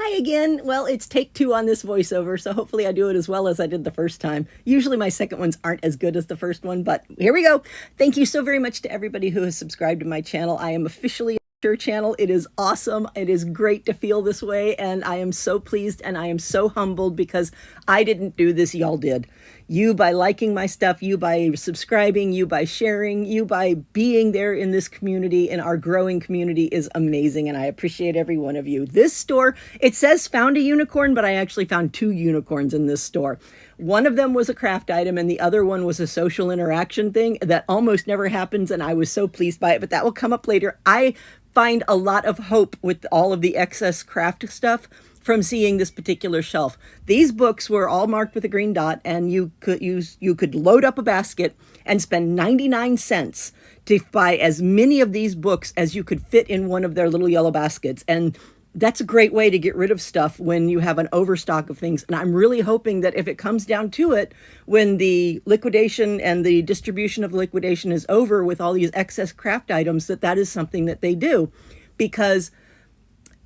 Hi again. Well, it's take two on this voiceover, so hopefully I do it as well as I did the first time. Usually my second ones aren't as good as the first one, but here we go. Thank you so very much to everybody who has subscribed to my channel. I am officially a channel. It is awesome. It is great to feel this way, and I am so pleased and I am so humbled because I didn't do this, y'all did. You by liking my stuff, you by subscribing, you by sharing, you by being there in this community, in our growing community is amazing, and I appreciate every one of you. This store, it says found a unicorn, but I actually found two unicorns in this store. One of them was a craft item and the other one was a social interaction thing that almost never happens, and I was so pleased by it, but that will come up later. I find a lot of hope with all of the excess craft stuff from seeing this particular shelf. These books were all marked with a green dot, and you could load up a basket and spend 99 cents to buy as many of these books as you could fit in one of their little yellow baskets. And that's a great way to get rid of stuff when you have an overstock of things. And I'm really hoping that if it comes down to it, when the liquidation and the distribution of liquidation is over with all these excess craft items, that is something that they do, because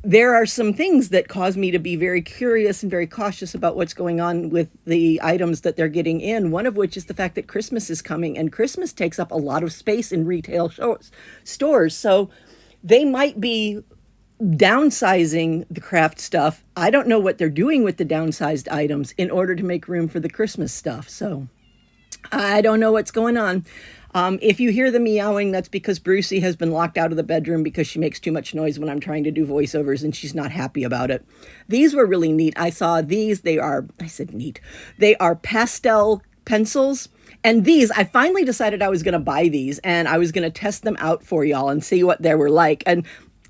there are some things that cause me to be very curious and very cautious about what's going on with the items that they're getting in. One of which is the fact that Christmas is coming, and Christmas takes up a lot of space in retail stores. So they might be downsizing the craft stuff. I don't know what they're doing with the downsized items in order to make room for the Christmas stuff. So I don't know what's going on. If you hear the meowing, that's because Brucey has been locked out of the bedroom because she makes too much noise when I'm trying to do voiceovers, and she's not happy about it. These were really neat. I saw these. I said neat. They are pastel pencils. And these, I finally decided I was going to buy these, and I was going to test them out for y'all and see what they were like. And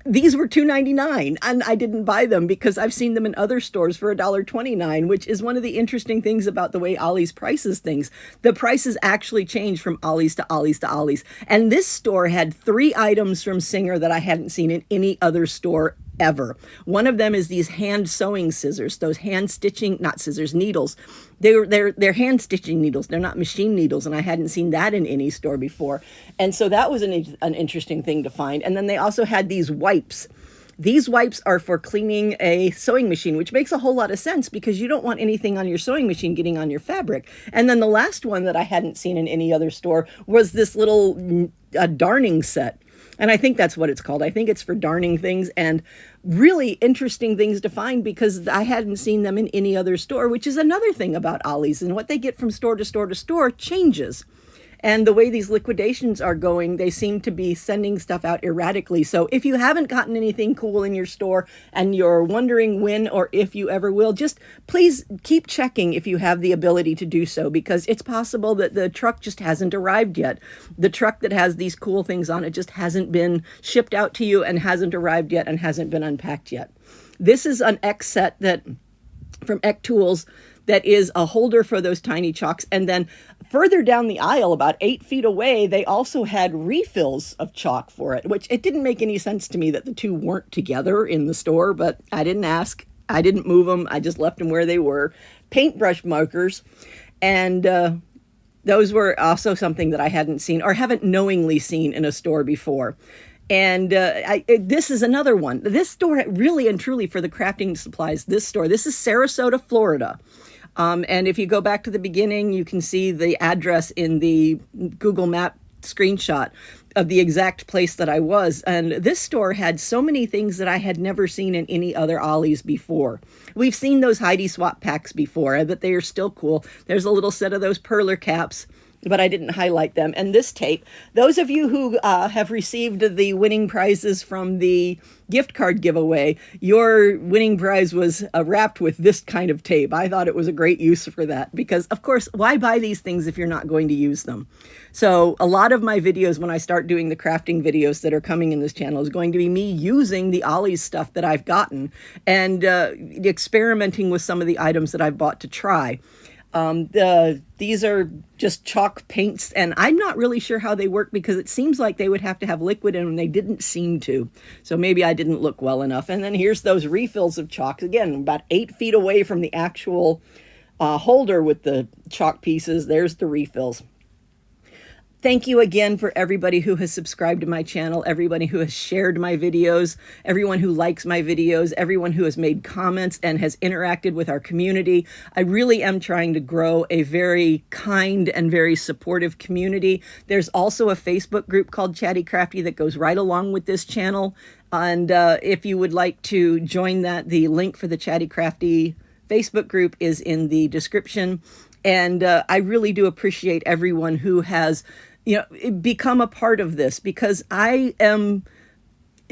these were $2.99, and I didn't buy them because I've seen them in other stores for $1.29, which is one of the interesting things about the way Ollie's prices things. The prices actually change from Ollie's to Ollie's to Ollie's. And this store had 3 items from Singer that I hadn't seen in any other store ever. One of them is these hand sewing scissors, those hand stitching, not scissors, needles. They're hand stitching needles. They're not machine needles, and I hadn't seen that in any store before. And so that was an interesting thing to find. And then they also had these wipes. These wipes are for cleaning a sewing machine, which makes a whole lot of sense because you don't want anything on your sewing machine getting on your fabric. And then the last one that I hadn't seen in any other store was this little darning set. And I think that's what it's called. I think it's for darning things, and really interesting things to find because I hadn't seen them in any other store, which is another thing about Ollie's, and what they get from store to store to store changes. And the way these liquidations are going, they seem to be sending stuff out erratically. So if you haven't gotten anything cool in your store and you're wondering when or if you ever will, just please keep checking if you have the ability to do so, because it's possible that the truck just hasn't arrived yet. The truck that has these cool things on it just hasn't been shipped out to you and hasn't arrived yet and hasn't been unpacked yet. This is an X set that from Eck Tools that is a holder for those tiny chalks. And then further down the aisle, about 8 feet away, they also had refills of chalk for it, which it didn't make any sense to me that the two weren't together in the store, but I didn't ask. I didn't move them. I just left them where they were. Paintbrush markers. And those were also something that I hadn't seen or haven't knowingly seen in a store before. And this is another one. This store, really and truly for the crafting supplies, this is Sarasota, Florida. And if you go back to the beginning, you can see the address in the Google Map screenshot of the exact place that I was. And this store had so many things that I had never seen in any other Ollie's before. We've seen those Heidi swap packs before, but they are still cool. There's a little set of those perler caps, but I didn't highlight them. And this tape, those of you who have received the winning prizes from the gift card giveaway, your winning prize was wrapped with this kind of tape. I thought it was a great use for that because, of course, why buy these things if you're not going to use them? So a lot of my videos, when I start doing the crafting videos that are coming in this channel, is going to be me using the Ollie's stuff that I've gotten and experimenting with some of the items that I've bought to try. These are just chalk paints, and I'm not really sure how they work because it seems like they would have to have liquid in them. They didn't seem to. So maybe I didn't look well enough. And then here's those refills of chalk. Again, about 8 feet away from the actual holder with the chalk pieces. There's the refills. Thank you again for everybody who has subscribed to my channel, everybody who has shared my videos, everyone who likes my videos, everyone who has made comments and has interacted with our community. I really am trying to grow a very kind and very supportive community. There's also a Facebook group called Chatty Crafty that goes right along with this channel. And if you would like to join that, the link for the Chatty Crafty Facebook group is in the description. And I really do appreciate everyone who has, become a part of this, because I am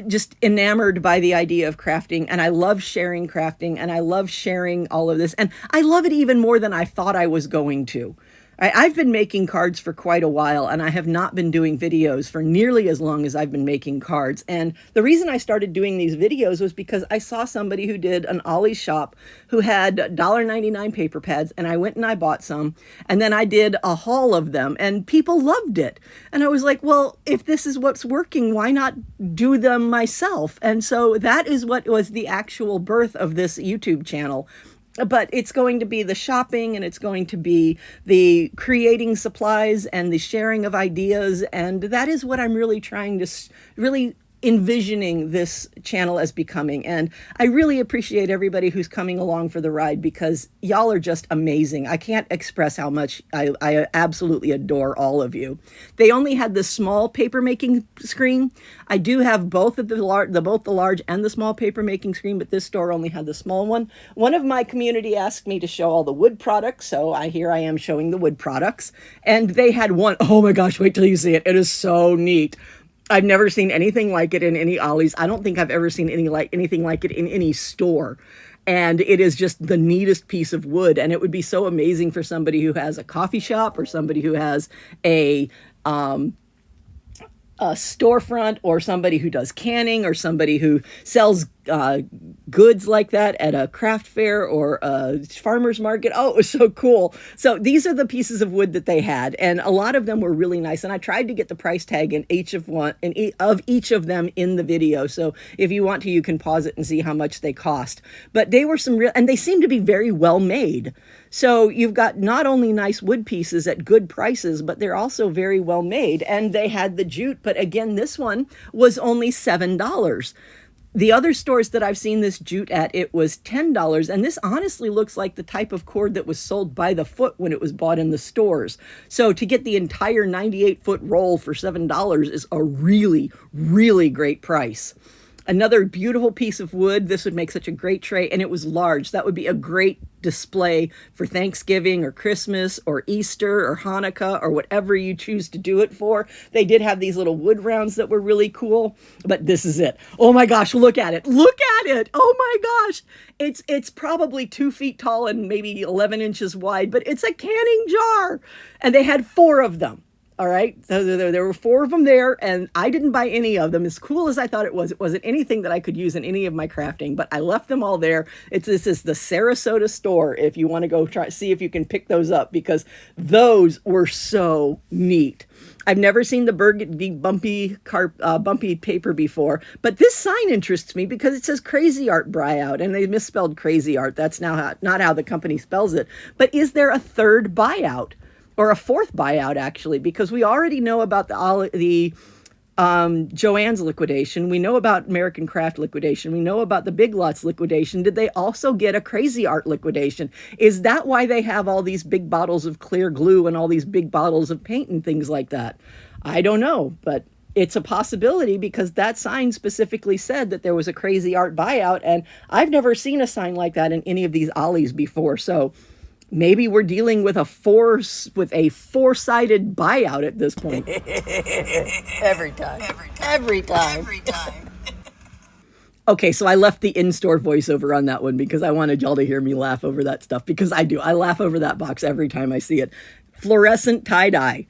just enamored by the idea of crafting, and I love sharing crafting, and I love sharing all of this, and I love it even more than I thought I was going to. I've been making cards for quite a while, and I have not been doing videos for nearly as long as I've been making cards. And the reason I started doing these videos was because I saw somebody who did an Ollie shop who had $1.99 paper pads, and I went and I bought some, and then I did a haul of them, and people loved it. And I was like, well, if this is what's working, why not do them myself? And so that is what was the actual birth of this YouTube channel. But it's going to be the shopping, and it's going to be the creating supplies and the sharing of ideas. And that is what I'm really trying to really envisioning this channel as becoming. And I really appreciate everybody who's coming along for the ride, because y'all are just amazing. I can't express how much I absolutely adore all of you. They only had the small paper making screen. I do have both of the large and the small paper making screen, but this store only had the small one. One of my community asked me to show all the wood products, so here I am showing the wood products. And they had one, oh my gosh, wait till you see it. It is so neat. I've never seen anything like it in any Ollies. I don't think I've ever seen anything like it in any store. And it is just the neatest piece of wood. And it would be so amazing for somebody who has a coffee shop, or somebody who has a storefront, or somebody who does canning, or somebody who sells goods like that at a craft fair or a farmer's market. Oh, it was so cool. So these are the pieces of wood that they had, and a lot of them were really nice. And I tried to get the price tag in each of them in the video. So if you want to, you can pause it and see how much they cost. But they were some real, and they seem to be very well made. So you've got not only nice wood pieces at good prices, but they're also very well made. And they had the jute, but again, this one was only $7. The other stores that I've seen this jute at, it was $10. And this honestly looks like the type of cord that was sold by the foot when it was bought in the stores. So to get the entire 98-foot roll for $7 is a really, really great price. Another beautiful piece of wood. This would make such a great tray, and it was large. That would be a great display for Thanksgiving or Christmas or Easter or Hanukkah or whatever you choose to do it for. They did have these little wood rounds that were really cool, but this is it. Oh my gosh, look at it. Look at it. Oh my gosh. It's probably 2 feet tall and maybe 11 inches wide, but it's a canning jar. And they had 4 of them. All right, so there were 4 of them there, and I didn't buy any of them. As cool as I thought it wasn't anything that I could use in any of my crafting, but I left them all there. This is the Sarasota store if you want to go see if you can pick those up, because those were so neat. I've never seen the burgundy bumpy paper before, but this sign interests me because it says Cra-z-Art buyout, and they misspelled Cra-z-Art. That's not how the company spells it. But is there a third buyout? Or a 4th buyout, actually, because we already know about the Joann's liquidation. We know about American Craft liquidation. We know about the Big Lots liquidation. Did they also get a Cra-z-Art liquidation? Is that why they have all these big bottles of clear glue and all these big bottles of paint and things like that? I don't know, but it's a possibility, because that sign specifically said that there was a Cra-z-Art buyout, and I've never seen a sign like that in any of these Ollies before. So maybe we're dealing with a 4-sided buyout at this point. Every time. Okay, so I left the in-store voiceover on that one because I wanted y'all to hear me laugh over that stuff, because I do. I laugh over that box every time I see it. Fluorescent tie-dye.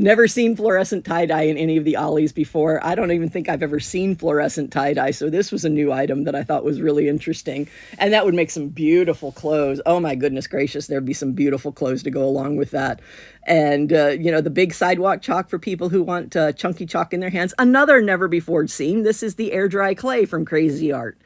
Never seen fluorescent tie-dye in any of the Ollies before. I don't even think I've ever seen fluorescent tie-dye, so this was a new item that I thought was really interesting. And that would make some beautiful clothes. Oh my goodness gracious, there'd be some beautiful clothes to go along with that. And, the big sidewalk chalk for people who want chunky chalk in their hands. Another never before seen. This is the air dry clay from Cra-z-Art.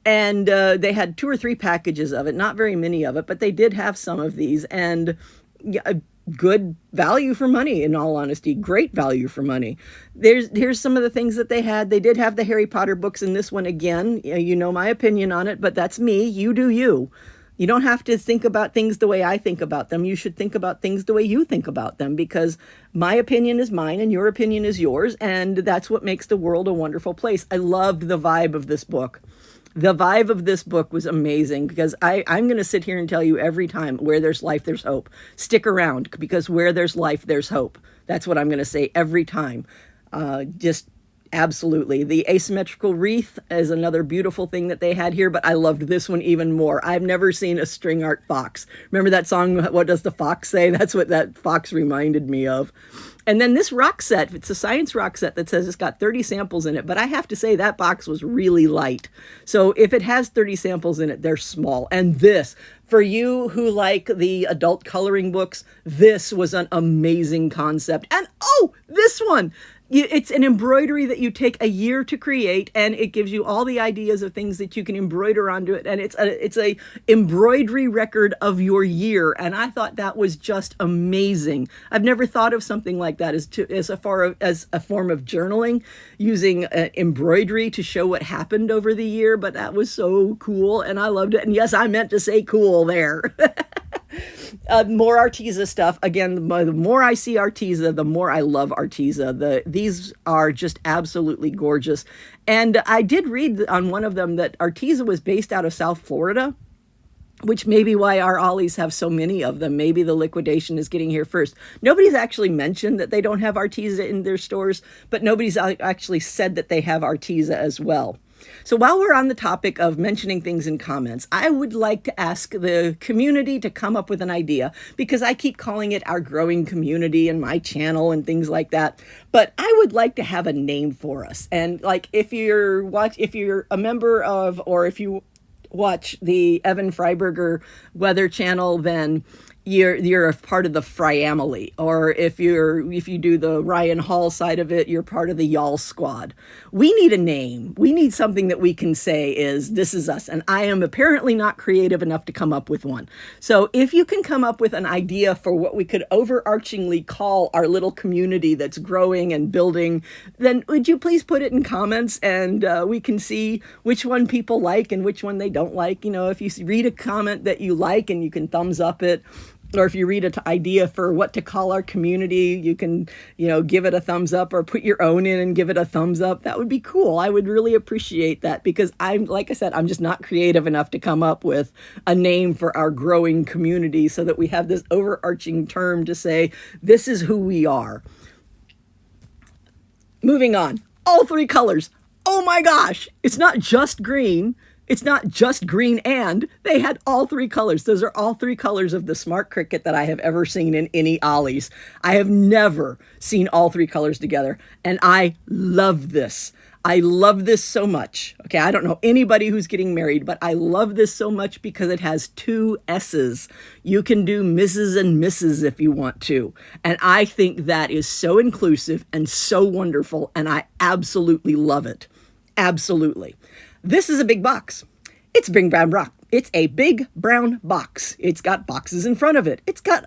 And they had 2 or 3 packages of it, not very many of it, but they did have some of these. And yeah, good value for money, in all honesty, great value for money. Here's some of the things that they had. They did have the Harry Potter books in this one again. You know my opinion on it, but that's me. You do you. You don't have to think about things the way I think about them. You should think about things the way you think about them, because my opinion is mine and your opinion is yours, and that's what makes the world a wonderful place. I loved the vibe of this book. The vibe of this book was amazing, because I'm going to sit here and tell you every time, where there's life, there's hope. Stick around, because where there's life, there's hope. That's what I'm going to say every time. Just absolutely. The asymmetrical wreath is another beautiful thing that they had here, but I loved this one even more. I've never seen a string art fox. Remember that song, What Does the Fox Say? That's what that fox reminded me of. And then this rock set, it's a science rock set that says it's got 30 samples in it, but I have to say that box was really light. So if it has 30 samples in it, they're small. And this, for you who like the adult coloring books, this was an amazing concept. And oh, this one! It's an embroidery that you take a year to create, and it gives you all the ideas of things that you can embroider onto it. And it's a embroidery record of your year. And I thought that was just amazing. I've never thought of something like that as a form of journaling, using embroidery to show what happened over the year. But that was so cool, and I loved it. And yes, I meant to say cool there. More Arteza stuff. Again, the more I see Arteza, the more I love Arteza. These are just absolutely gorgeous. And I did read on one of them that Arteza was based out of South Florida, which may be why our Ollies have so many of them. Maybe the liquidation is getting here first. Nobody's actually mentioned that they don't have Arteza in their stores, but nobody's actually said that they have Arteza as well. So while we're on the topic of mentioning things in comments, I would like to ask the community to come up with an idea, because I keep calling it our growing community and my channel and things like that. But I would like to have a name for us. And like, if you're a member of, or if you watch the Evan Freiberger Weather Channel, then you're a part of the Fryamily. Or if you do the Ryan Hall side of it, you're part of the Y'all Squad. We need a name. We need something that we can say is, this is us. And I am apparently not creative enough to come up with one. So if you can come up with an idea for what we could overarchingly call our little community that's growing and building, then would you please put it in comments, and we can see which one people like and which one they don't like. You know, if you read a comment that you like, and you can thumbs up it, or if you read an idea for what to call our community, you can, give it a thumbs up, or put your own in and give it a thumbs up. That would be cool. I would really appreciate that, because like I said, I'm just not creative enough to come up with a name for our growing community, so that we have this overarching term to say, this is who we are. Moving on. All three colors. Oh my gosh. It's not just green. It's not just green, and they had all three colors. Those are all three colors of the Smart Cricut that I have ever seen in any Ollies. I have never seen all three colors together, and I love this. I love this so much. Okay, I don't know anybody who's getting married, but I love this so much because it has two S's. You can do Mrs. and Mrs. if you want to. And I think that is so inclusive and so wonderful, and I absolutely love it. Absolutely. This is a big box. It's a big brown box. It's a big brown box. It's got boxes in front of it. It's got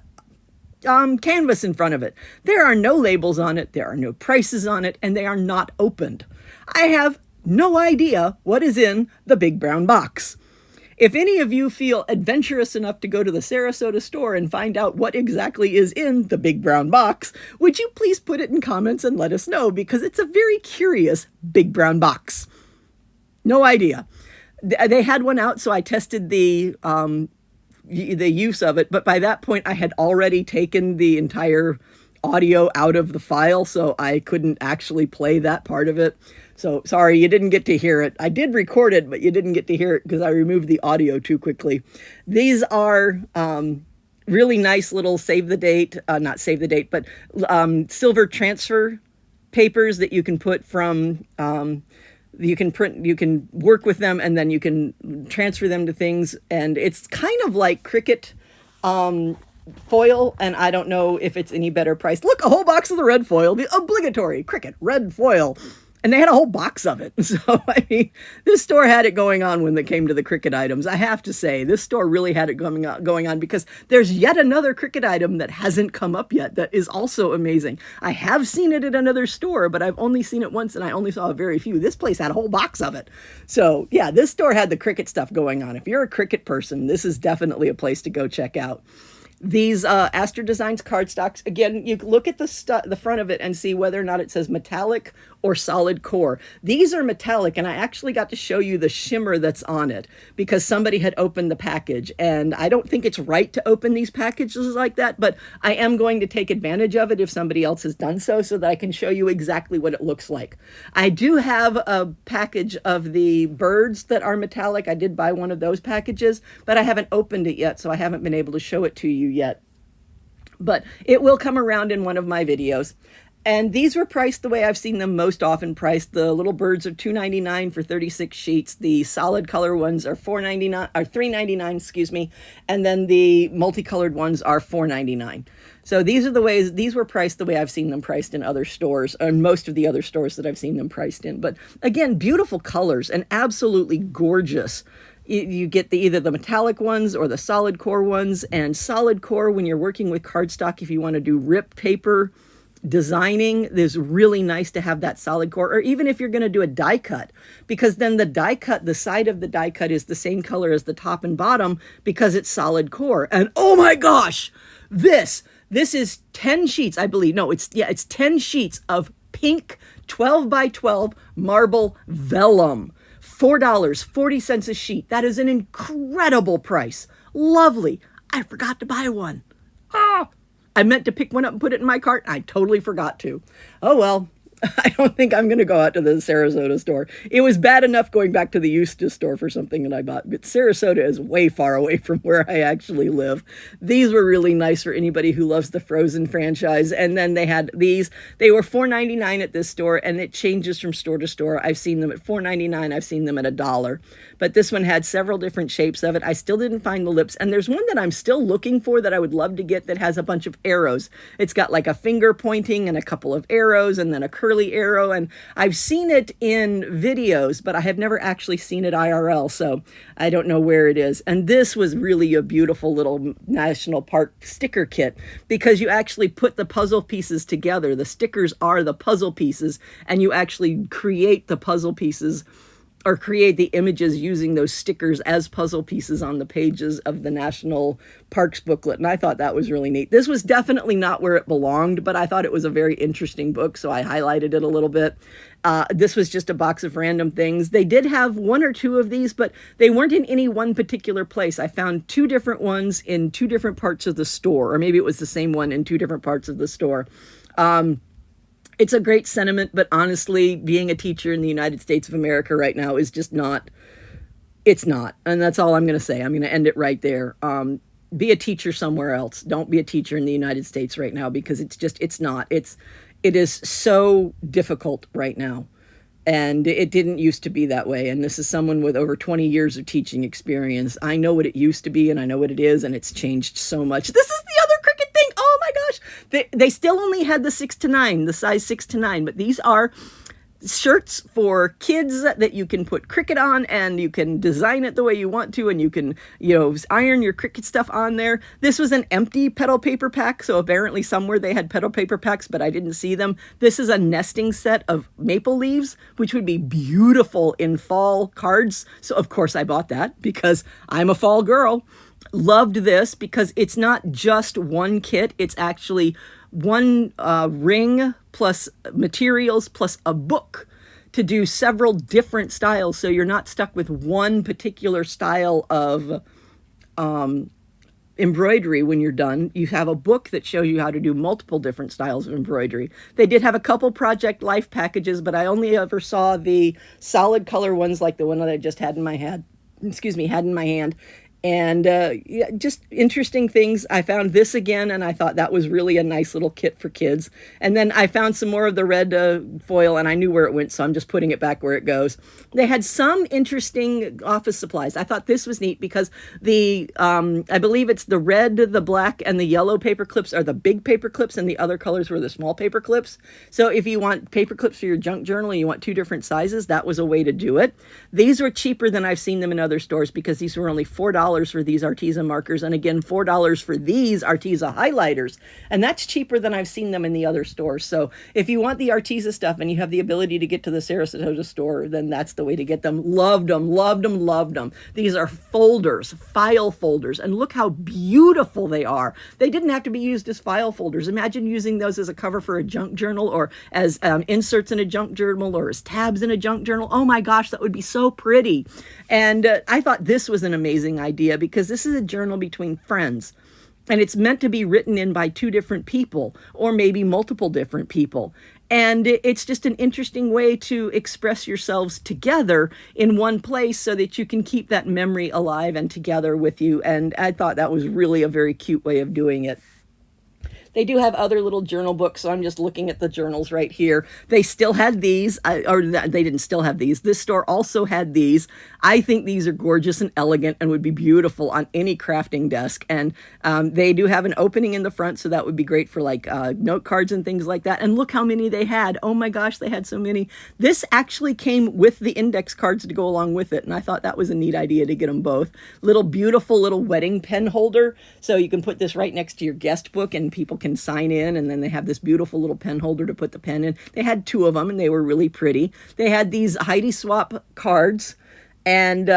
canvas in front of it. There are no labels on it. There are no prices on it, and they are not opened. I have no idea what is in the big brown box. If any of you feel adventurous enough to go to the Sarasota store and find out what exactly is in the big brown box, would you please put it in comments and let us know, because it's a very curious big brown box. No idea. They had one out, so I tested the use of it, but by that point I had already taken the entire audio out of the file, so I couldn't actually play that part of it. So sorry, you didn't get to hear it. I did record it, but you didn't get to hear it because I removed the audio too quickly. These are really nice little not save the date, but silver transfer papers that you can put from you can print, you can work with them, and then you can transfer them to things. And it's kind of like Cricut foil, and I don't know if it's any better priced. Look, a whole box of the red foil, the obligatory Cricut red foil. And they had a whole box of it. So, I mean, this store had it going on when it came to the Cricut items. I have to say, this store really had it going on, because there's yet another Cricut item that hasn't come up yet that is also amazing. I have seen it at another store, but I've only seen it once, and I only saw a very few. This place had a whole box of it. So, yeah, this store had the Cricut stuff going on. If you're a Cricut person, this is definitely a place to go check out. These Astor Designs cardstocks, again, you look at the front of it and see whether or not it says metallic or solid core. These are metallic, and I actually got to show you the shimmer that's on it because somebody had opened the package. And I don't think it's right to open these packages like that, but I am going to take advantage of it if somebody else has done so that I can show you exactly what it looks like. I do have a package of the birds that are metallic. I did buy one of those packages, but I haven't opened it yet, so I haven't been able to show it to you yet. But it will come around in one of my videos. And these were priced the way I've seen them most often priced. The little birds are $2.99 for 36 sheets. The solid color ones are $4.99 or $3.99, excuse me. And then the multicolored ones are $4.99. So these are the ways, these were priced the way I've seen them priced in other stores, or most of the other stores that I've seen them priced in. But again, beautiful colors and absolutely gorgeous. You get either the metallic ones or the solid core ones. And solid core, when you're working with cardstock, if you want to do ripped paper designing, is really nice to have that solid core. Or even if you're going to do a die cut, because then the die cut, the side of the die cut is the same color as the top and bottom because it's solid core. And oh my gosh, this is 10 sheets, I believe. No, it's 10 sheets of pink 12 by 12 marble vellum. $4.40 a sheet. That is an incredible price. Lovely. I forgot to buy one. Ah, I meant to pick one up and put it in my cart. I totally forgot to. Oh, well. I don't think I'm going to go out to the Sarasota store. It was bad enough going back to the Eustis store for something that I bought, but Sarasota is way far away from where I actually live. These were really nice for anybody who loves the Frozen franchise. And then they had these. They were $4.99 at this store, and it changes from store to store. I've seen them at $4.99. I've seen them at $1. But this one had several different shapes of it. I still didn't find the lips. And there's one that I'm still looking for that I would love to get that has a bunch of arrows. It's got like a finger pointing and a couple of arrows and then a curly arrow, and I've seen it in videos, but I have never actually seen it IRL, so I don't know where it is. And this was really a beautiful little national park sticker kit because you actually put the puzzle pieces together. The stickers are the puzzle pieces, and you actually create the puzzle pieces or create the images using those stickers as puzzle pieces on the pages of the National Parks booklet. And I thought that was really neat. This was definitely not where it belonged, but I thought it was a very interesting book, so I highlighted it a little bit. This was just a box of random things. They did have one or two of these, but they weren't in any one particular place. I found two different ones in two different parts of the store, or maybe it was the same one in two different parts of the store. It's a great sentiment, but honestly, being a teacher in the United States of America right now is just not, it's not. And that's all I'm going to say. I'm going to end it right there. Be a teacher somewhere else. Don't be a teacher in the United States right now because it's not. It is so difficult right now. And it didn't used to be that way. And this is someone with over 20 years of teaching experience. I know what it used to be and I know what it is, and it's changed so much. This is the other Cricut thing. Oh my gosh. They still only had the 6 to 9, the size 6 to 9, but these are shirts for kids that you can put Cricut on, and you can design it the way you want to, and you can, iron your Cricut stuff on there. This was an empty petal paper pack, so apparently somewhere they had petal paper packs, but I didn't see them. This is a nesting set of maple leaves, which would be beautiful in fall cards. So of course I bought that because I'm a fall girl. Loved this because it's not just one kit. It's actually one ring plus materials plus a book to do several different styles. So you're not stuck with one particular style of embroidery when you're done. You have a book that shows you how to do multiple different styles of embroidery. They did have a couple Project Life packages, but I only ever saw the solid color ones like the one that I just had in my hand. And yeah, just interesting things. I found this again, and I thought that was really a nice little kit for kids. And then I found some more of the red foil, and I knew where it went, so I'm just putting it back where it goes. They had some interesting office supplies. I thought this was neat because the I believe it's the red, the black, and the yellow paper clips are the big paper clips, and the other colors were the small paper clips. So if you want paper clips for your junk journal and you want 2 different sizes, that was a way to do it. These were cheaper than I've seen them in other stores because these were only $4 for these Arteza markers, and again $4 for these Arteza highlighters, and that's cheaper than I've seen them in the other stores. So if you want the Arteza stuff and you have the ability to get to the Sarasota store, then that's the way to get them. Loved them, loved them, loved them. These are folders, file folders, and look how beautiful they are. They didn't have to be used as file folders. Imagine using those as a cover for a junk journal, or as inserts in a junk journal, or as tabs in a junk journal. Oh my gosh, that would be so pretty. And I thought this was an amazing idea because this is a journal between friends, and it's meant to be written in by 2 different people, or maybe multiple different people. And it's just an interesting way to express yourselves together in one place so that you can keep that memory alive and together with you. And I thought that was really a very cute way of doing it. They do have other little journal books, so I'm just looking at the journals right here. They still had these, or they didn't still have these. This store also had these. I think these are gorgeous and elegant and would be beautiful on any crafting desk. And they do have an opening in the front, so that would be great for like note cards and things like that. And look how many they had. Oh my gosh, they had so many. This actually came with the index cards to go along with it, and I thought that was a neat idea to get them both. Little beautiful little wedding pen holder, so you can put this right next to your guest book and people can sign in, and then they have this beautiful little pen holder to put the pen in. They had 2 of them, and they were really pretty. They had these Heidi Swap cards, and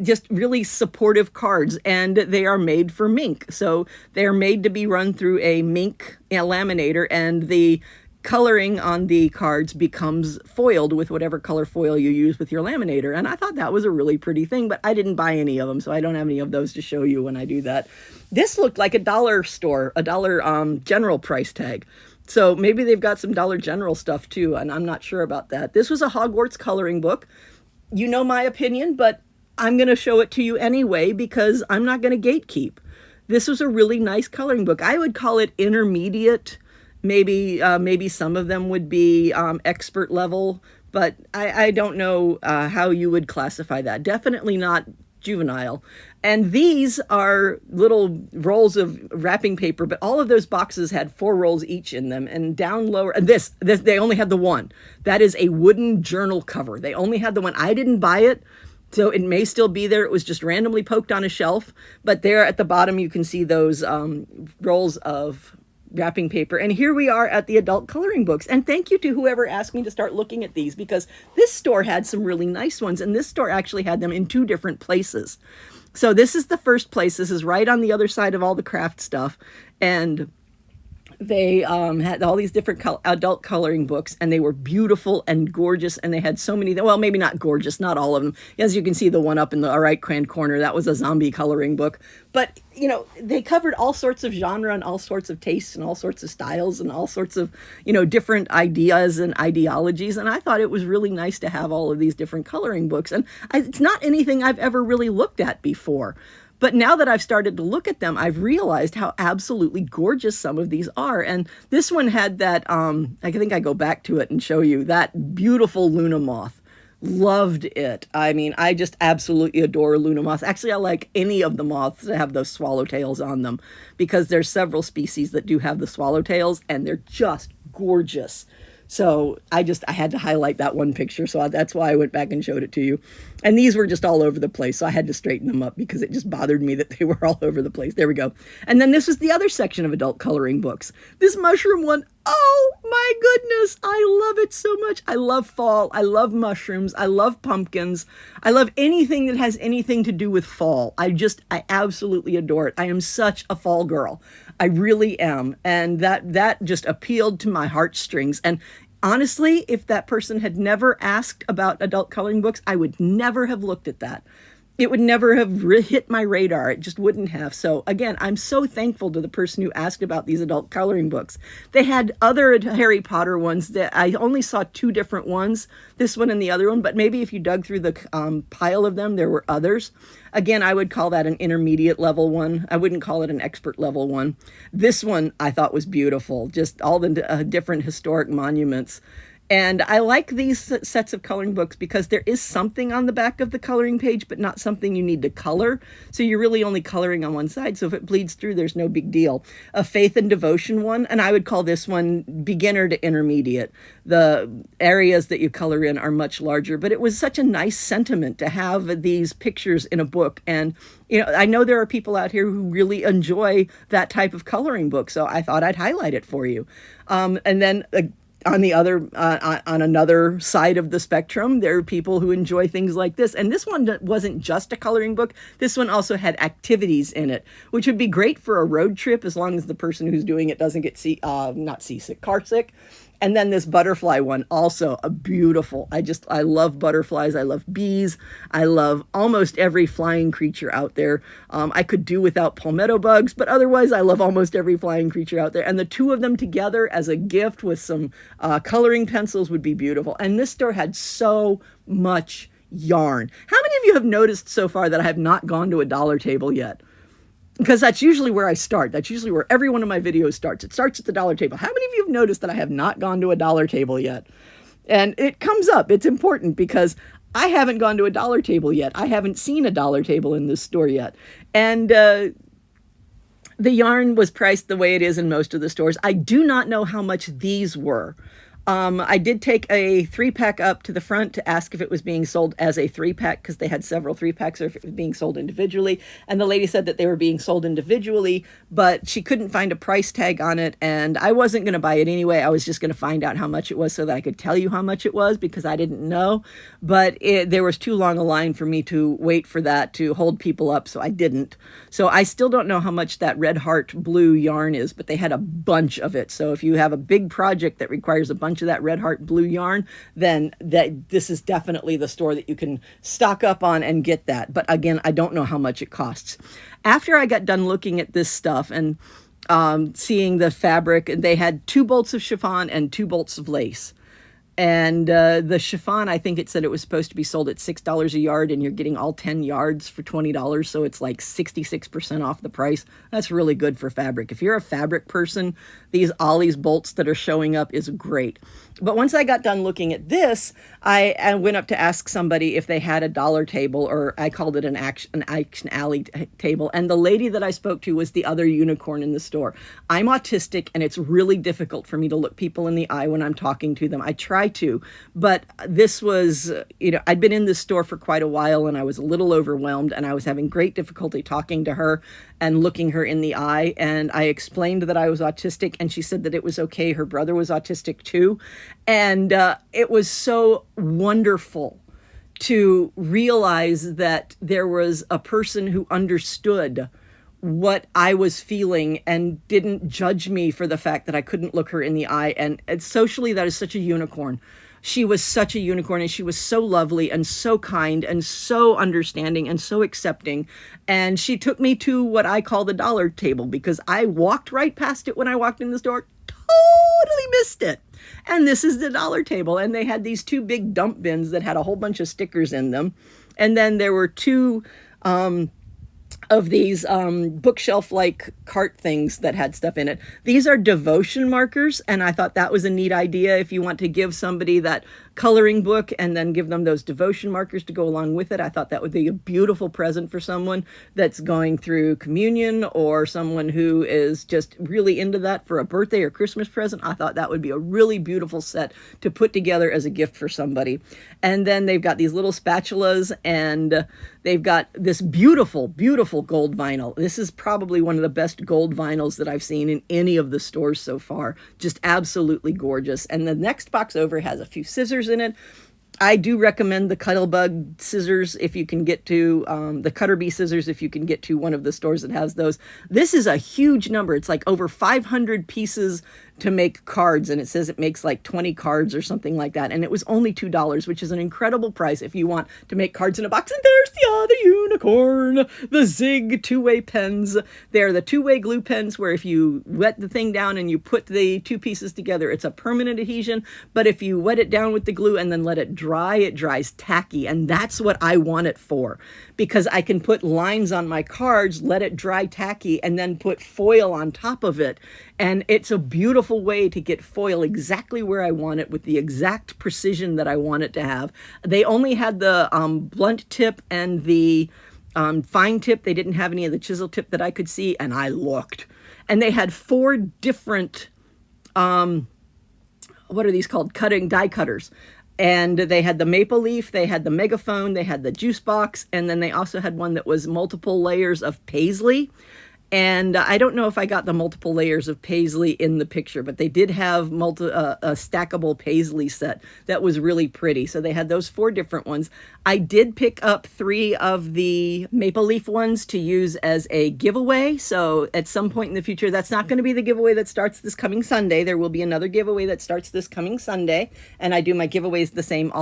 just really supportive cards, and they are made for Mink. So they're made to be run through a Mink laminator, and the coloring on the cards becomes foiled with whatever color foil you use with your laminator. And I thought that was a really pretty thing, but I didn't buy any of them, so I don't have any of those to show you when I do that. This looked like a dollar store, a Dollar General price tag. So maybe they've got some Dollar General stuff too, and I'm not sure about that. This was a Hogwarts coloring book. You know my opinion, but I'm going to show it to you anyway because I'm not going to gatekeep. This was a really nice coloring book. I would call it intermediate. Maybe some of them would be expert level, but I don't know how you would classify that. Definitely not juvenile. And these are little rolls of wrapping paper, but all of those boxes had 4 rolls each in them. And down lower, and this they only had the one. That is a wooden journal cover. They only had the one. I didn't buy it, so it may still be there. It was just randomly poked on a shelf. But there at the bottom, you can see those rolls of wrapping paper. And here we are at the adult coloring books. And thank you to whoever asked me to start looking at these, because this store had some really nice ones, and this store actually had them in 2 different places. So this is the first place. This is right on the other side of all the craft stuff. And they had all these different adult coloring books, and they were beautiful and gorgeous, and they had so many, well, maybe not gorgeous, not all of them. As you can see, the one up in the right hand corner, that was a zombie coloring book. But, you know, they covered all sorts of genre and all sorts of tastes and all sorts of styles and all sorts of, you know, different ideas and ideologies. And I thought it was really nice to have all of these different coloring books. And it's not anything I've ever really looked at before. But now that I've started to look at them, I've realized how absolutely gorgeous some of these are. And this one had that, I think I go back to it and show you, that beautiful Luna moth. Loved it. I mean, I just absolutely adore Luna moths. Actually, I like any of the moths that have those swallowtails on them, because there's several species that do have the swallowtails, and they're just gorgeous. So I had to highlight that one picture. So that's why I went back and showed it to you. And these were just all over the place. So I had to straighten them up because it just bothered me that they were all over the place. There we go. And then this was the other section of adult coloring books. This mushroom one, oh my goodness, I love it so much. I love fall. I love mushrooms. I love pumpkins. I love anything that has anything to do with fall. I absolutely adore it. I am such a fall girl. I really am. And that just appealed to my heartstrings. And honestly, if that person had never asked about adult coloring books, I would never have looked at that. it would never have hit my radar. It just wouldn't have. So again, I'm so thankful to the person who asked about these adult coloring books. They had other Harry Potter ones that I only saw 2 different ones, this one and the other one, but maybe if you dug through the pile of them, there were others. Again, I would call that an intermediate level one. I wouldn't call it an expert level one. This one I thought was beautiful, just all the different historic monuments. And I like these sets of coloring books because there is something on the back of the coloring page, but not something you need to color. So you're really only coloring on one side. So if it bleeds through, there's no big deal. A faith and devotion one, and I would call this one beginner to intermediate. The areas that you color in are much larger, but it was such a nice sentiment to have these pictures in a book. And I know there are people out here who really enjoy that type of coloring book, so I thought I'd highlight it for you. And then on the other, on another side of the spectrum, there are people who enjoy things like this. And this one wasn't just a coloring book. This one also had activities in it, which would be great for a road trip as long as the person who's doing it doesn't get not seasick, car sick. And then this butterfly one, also a beautiful. I love butterflies. I love bees. I love almost every flying creature out there. I could do without palmetto bugs, but otherwise I love almost every flying creature out there. And the 2 of them together as a gift with some coloring pencils would be beautiful. And this store had so much yarn. How many of you have noticed so far that I have not gone to a dollar table yet? Because that's usually where I start. That's usually where every one of my videos starts. It starts at the dollar table. How many of you have noticed that I have not gone to a dollar table yet? And it comes up. It's important because I haven't gone to a dollar table yet. I haven't seen a dollar table in this store yet. And the yarn was priced the way it is in most of the stores. I do not know how much these were. I did take a 3-pack up to the front to ask if it was being sold as a 3-pack because they had several 3-packs, or if it was being sold individually. And the lady said that they were being sold individually, but she couldn't find a price tag on it. And I wasn't going to buy it anyway. I was just going to find out how much it was so that I could tell you how much it was because I didn't know. But there was too long a line for me to wait for that to hold people up, so I didn't. So I still don't know how much that Red Heart blue yarn is, but they had a bunch of it. So if you have a big project that requires a bunch of that Red Heart blue yarn, then this is definitely the store that you can stock up on and get that. But again, I don't know how much it costs. After I got done looking at this stuff and seeing the fabric, they had 2 bolts of chiffon and 2 bolts of lace. And the chiffon, I think it said it was supposed to be sold at $6 a yard, and you're getting all 10 yards for $20, so it's like 66% off the price. That's really good for fabric. If you're a fabric person, these Ollie's bolts that are showing up is great. But once I got done looking at this, I went up to ask somebody if they had a dollar table, or I called it an action alley table. And the lady that I spoke to was the other unicorn in the store. I'm autistic, and it's really difficult for me to look people in the eye when I'm talking to them. I try to, but this was, I'd been in this store for quite a while, and I was a little overwhelmed, and I was having great difficulty talking to her and looking her in the eye. And I explained that I was autistic, and she said that it was okay. Her brother was autistic too. And it was so wonderful to realize that there was a person who understood what I was feeling and didn't judge me for the fact that I couldn't look her in the eye. And socially, that is such a unicorn. She was such a unicorn, and she was so lovely and so kind and so understanding and so accepting. And she took me to what I call the dollar table because I walked right past it when I walked in the store, totally missed it. And this is the dollar table. And they had these 2 big dump bins that had a whole bunch of stickers in them. And then there were 2 of these bookshelf-like cart things that had stuff in it. These are devotion markers, and I thought that was a neat idea if you want to give somebody that coloring book and then give them those devotion markers to go along with it. I thought that would be a beautiful present for someone that's going through communion or someone who is just really into that for a birthday or Christmas present. I thought that would be a really beautiful set to put together as a gift for somebody. And then they've got these little spatulas, and they've got this beautiful, beautiful gold vinyl. This is probably one of the best gold vinyls that I've seen in any of the stores so far. Just absolutely gorgeous. And the next box over has a few scissors in it. I do recommend the Cuttlebug scissors if you can get to, the Cutter Bee scissors if you can get to one of the stores that has those. This is a huge number. It's like over 500 pieces to make cards, and it says it makes like 20 cards or something like that, and it was only $2, which is an incredible price if you want to make cards in a box. And there's the other unicorn, the Zig two-way pens. They're the two-way glue pens where if you wet the thing down and you put the two pieces together, it's a permanent adhesion, but if you wet it down with the glue and then let it dry, it dries tacky, and that's what I want it for, because I can put lines on my cards, let it dry tacky, and then put foil on top of it. And it's a beautiful way to get foil exactly where I want it with the exact precision that I want it to have. They only had the blunt tip and the fine tip. They didn't have any of the chisel tip that I could see, and I looked. And they had 4 different, what are these called? Die cutters. And they had the maple leaf, they had the megaphone, they had the juice box, and then they also had one that was multiple layers of paisley. And I don't know if I got the multiple layers of paisley in the picture, but they did have a stackable paisley set that was really pretty. So they had those 4 different ones. I did pick up 3 of the maple leaf ones to use as a giveaway. So at some point in the future, that's not going to be the giveaway that starts this coming Sunday. There will be another giveaway that starts this coming Sunday. And I do my giveaways the same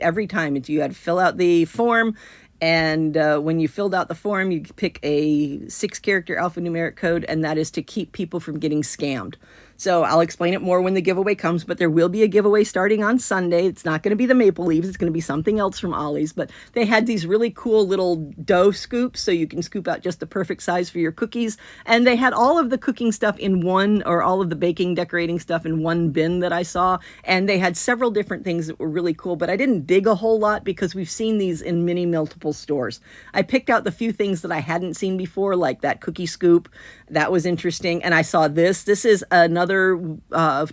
every time. You had to fill out the form. And when you filled out the form, you pick a 6-character alphanumeric code, and that is to keep people from getting scammed. So I'll explain it more when the giveaway comes, but there will be a giveaway starting on Sunday. It's not going to be the maple leaves. It's going to be something else from Ollie's, but they had these really cool little dough scoops, so you can scoop out just the perfect size for your cookies. And they had all of the cooking stuff in one, or all of the baking, decorating stuff in one bin that I saw. And they had several different things that were really cool, but I didn't dig a whole lot because we've seen these in many multiple stores. I picked out the few things that I hadn't seen before, like that cookie scoop. That was interesting. And I saw this. This is another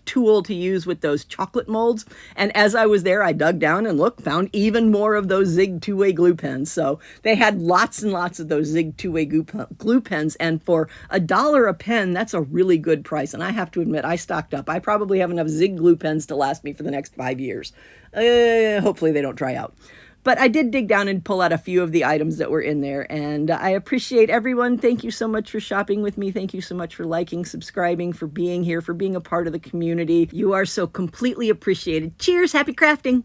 tool to use with those chocolate molds. And as I was there, I dug down and found even more of those Zig two-way glue pens. So they had lots and lots of those Zig two-way glue pens. And for $1 a pen, that's a really good price. And I have to admit, I stocked up. I probably have enough Zig glue pens to last me for the next 5 years. Hopefully they don't dry out. But I did dig down and pull out a few of the items that were in there, and I appreciate everyone. Thank you so much for shopping with me. Thank you so much for liking, subscribing, for being here, for being a part of the community. You are so completely appreciated. Cheers, happy crafting!